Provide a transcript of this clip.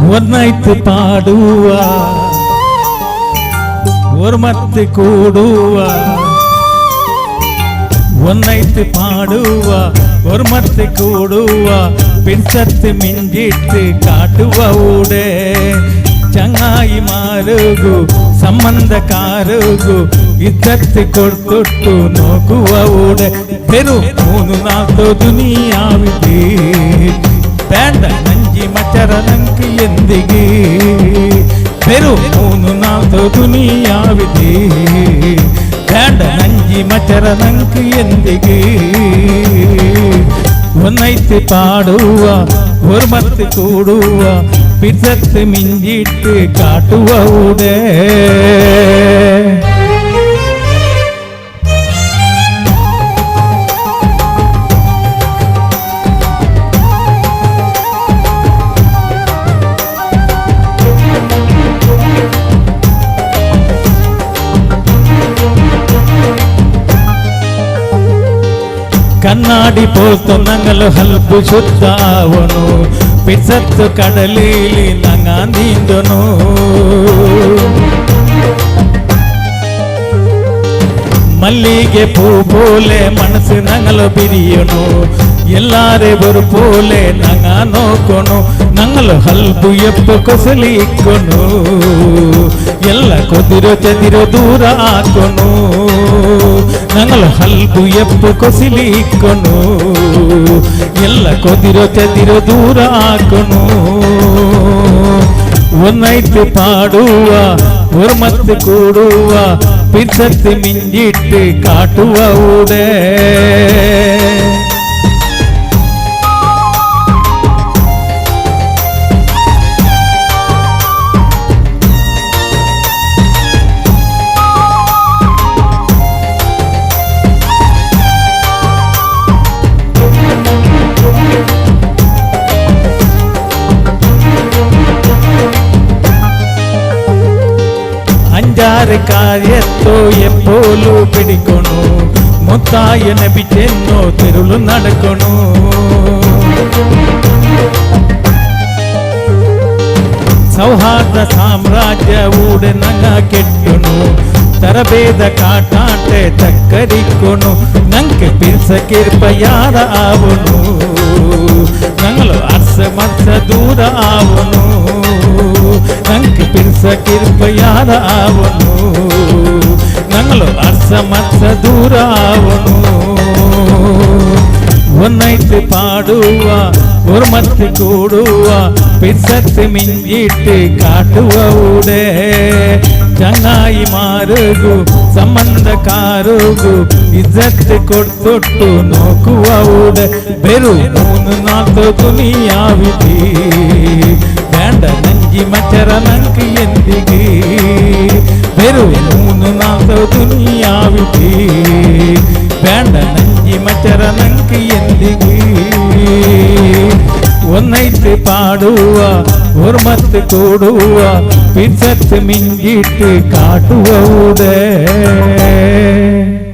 ഒന്നായിട്ട് പാടുക ഓർമ്മത്ത് കൂടുക ഒന്നായിട്ട് പാടുക ഓർമ്മത്ത് കൂടുക പിൻസത്ത് മിഞ്ചിട്ട് കാട്ടുക ഊടെ ചങ്ങായി മാറുകു സംബന്ധക്കാരുകു ഇജ്ജത്ത് കൊടുത്തൊട്ടു നോക്കുക ഊടെ പെരു മൂന്നു നാൾത്തോ ദുനിയാവിದೆ ಬೇಡ ನಂಜಿ ಮಚರ ನಂಗೆ ಎಂದಿಗೆ ಬೆರು ಮೂನು ನಾಲ್ಕು ದುನಿಯಾವಿದೆ ಬೇಡ ನಂಜಿ ಮಚರ ನಂಗೆ ಎಂದಿಗೆ ಒನ್ನೈತೆ ಪಾಡುವ ಓರ್ಮತ್ತು ಕೂಡುವ ಪಿಸತ್ತು ಮಿಂಜಿಟ್ಟು ಕಾಟುವ ಊಡೆ കണ്ണാടി പോൽത്ത ഞങ്ങൾ ഹൽബു ശുദ്ധാവണു പിസത്ത് കടലിൽ ഞങ്ങ നീന്തണു മല്ലിಗೆ പൂ പോലെ മനസ്സ് ഞങ്ങൾ പിരിയണു എല്ലാരെ ഒരു പോലെ ഞങ്ങ നോക്കണു ഞങ്ങൾ ഹൽബു എപ്പ കൊസലിക്കണു ಎಲ್ಲ ಕೊದಿರೋ ಚದಿರೋ ದೂರ ಹಾಕೋನು ഞങ്ങൾ ಹಲ್ಬು ಎಪ್ಪು ಕೊಸಿಲಿಕ್ಕೊನು ಎಲ್ಲ ಕೊದಿರೋ ಚದಿರೋ ದೂರ ಹಾಕೋನು ഒന്നായിട്ട് പാടുക ഓർമ്മത്ത് കൂടുക പിസത്ത് മിഞ്ചിട്ട് കാട്ടുക ഊടെ അഞ്ചാറ് കാര്യത്തോ എപ്പോഴും പിടിക്കണു മുത്തായ നബി ചെന്നോ തെരുളു നടക്കണു സൗഹാർദ്ദ സാമ്രാജ്യ ഊടെ നങ്ങ കെട്ടണു തരഭേദ കാട്ടാട്ടെ ചക്കരിക്കണു ഞങ്ങൾക്ക് പിർസക്കിർപ്പ യാര ആവണു ഞങ്ങൾ അർസമർസ ദൂര ആവണു ഞങ്ങൾക്ക് പിർസക്കിർപ്പ യാര ആവണു ഞങ്ങൾ അർസമർസ ദൂര ആവണു ഒന്നായിട്ട് പാടുക ഓർമ്മത്ത് കൂടുക പിസത്ത് മിഞ്ചിട്ട് കാട്ടുക ഊടെ ചങ്ങായി മാറുകു സംബന്ധക്കാരുകു ഇജ്ജത്ത് കൊടുത്തൊട്ടു നോക്കുക ഊടെ ಬೆರು ಮೂನು ನಾಲ್ಕು ದುನಿಯಾವಿದೆ ಬೇಡ ನಂಜಿ ಮಚರ ನಂಗೆ ಎಂದಿಗೆ ಬೆರು ಮೂನು ನಾಲ್ಕು ದುನಿಯಾವಿದೆ ಬೇಡ ನಂಜಿ ಮಚರ ನಂಗೆ ಎಂದಿಗೆ ഒന്നായിട്ട് പാടുക ഓർമ്മത്ത് കൂടുക പിസത്ത് മിഞ്ചിട്ട് കാട്ടുക ഊടെ